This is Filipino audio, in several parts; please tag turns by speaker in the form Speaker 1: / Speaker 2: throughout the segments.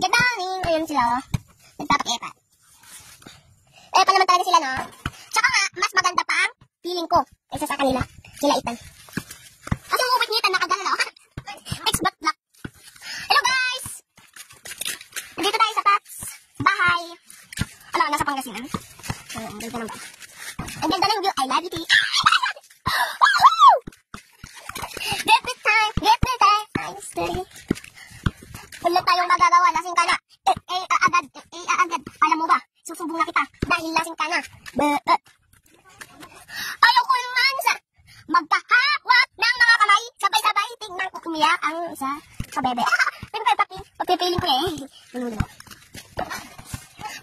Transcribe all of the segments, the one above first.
Speaker 1: Good morning! Ayun sila, oh. Nagpapakipat. Pa naman talaga sila, no? Tsaka nga, mas maganda pa ang feeling ko kaysa sa kanila. Sila Ethan. Kasi yung uwit ni Ethan nakagala, oh. Ex-back black. Hello, guys! Nandito tayo sa Pats. Bahay. Ano, nasa Pangasinan. Ang ganda ng bahay. Ang ganda ng view. I love you, Get me time. I'm steady. Wala tayong magagawa. Lasing ka na. Agad. Alam mo ba? Susubong na kita. Dahil lasing ka na. Ayaw ko naman sa magkahawak ng mga kamay. Sabay-sabay. Tingnan ko umiyak ang isa sa bebe. Papipiling ko eh.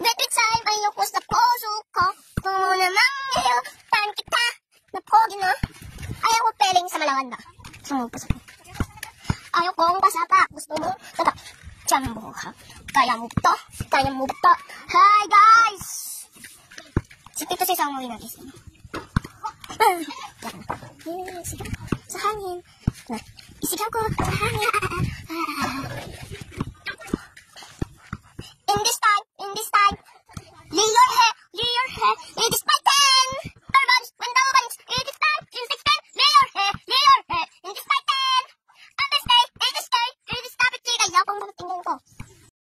Speaker 1: Get me time. Ayoko sa puso ko. Kung namang ngayon, tan kita. Napogi na. Ayaw ko peling sa malawan ba? Sumupos ako. Ayaw kong pasapa. Gusto mo? Tata. Jambo ha. Kaya mo to. Hi guys! Si Tito sa isang umuwi na gising. Isigaw sa hangin. Isigaw ko sa hangin.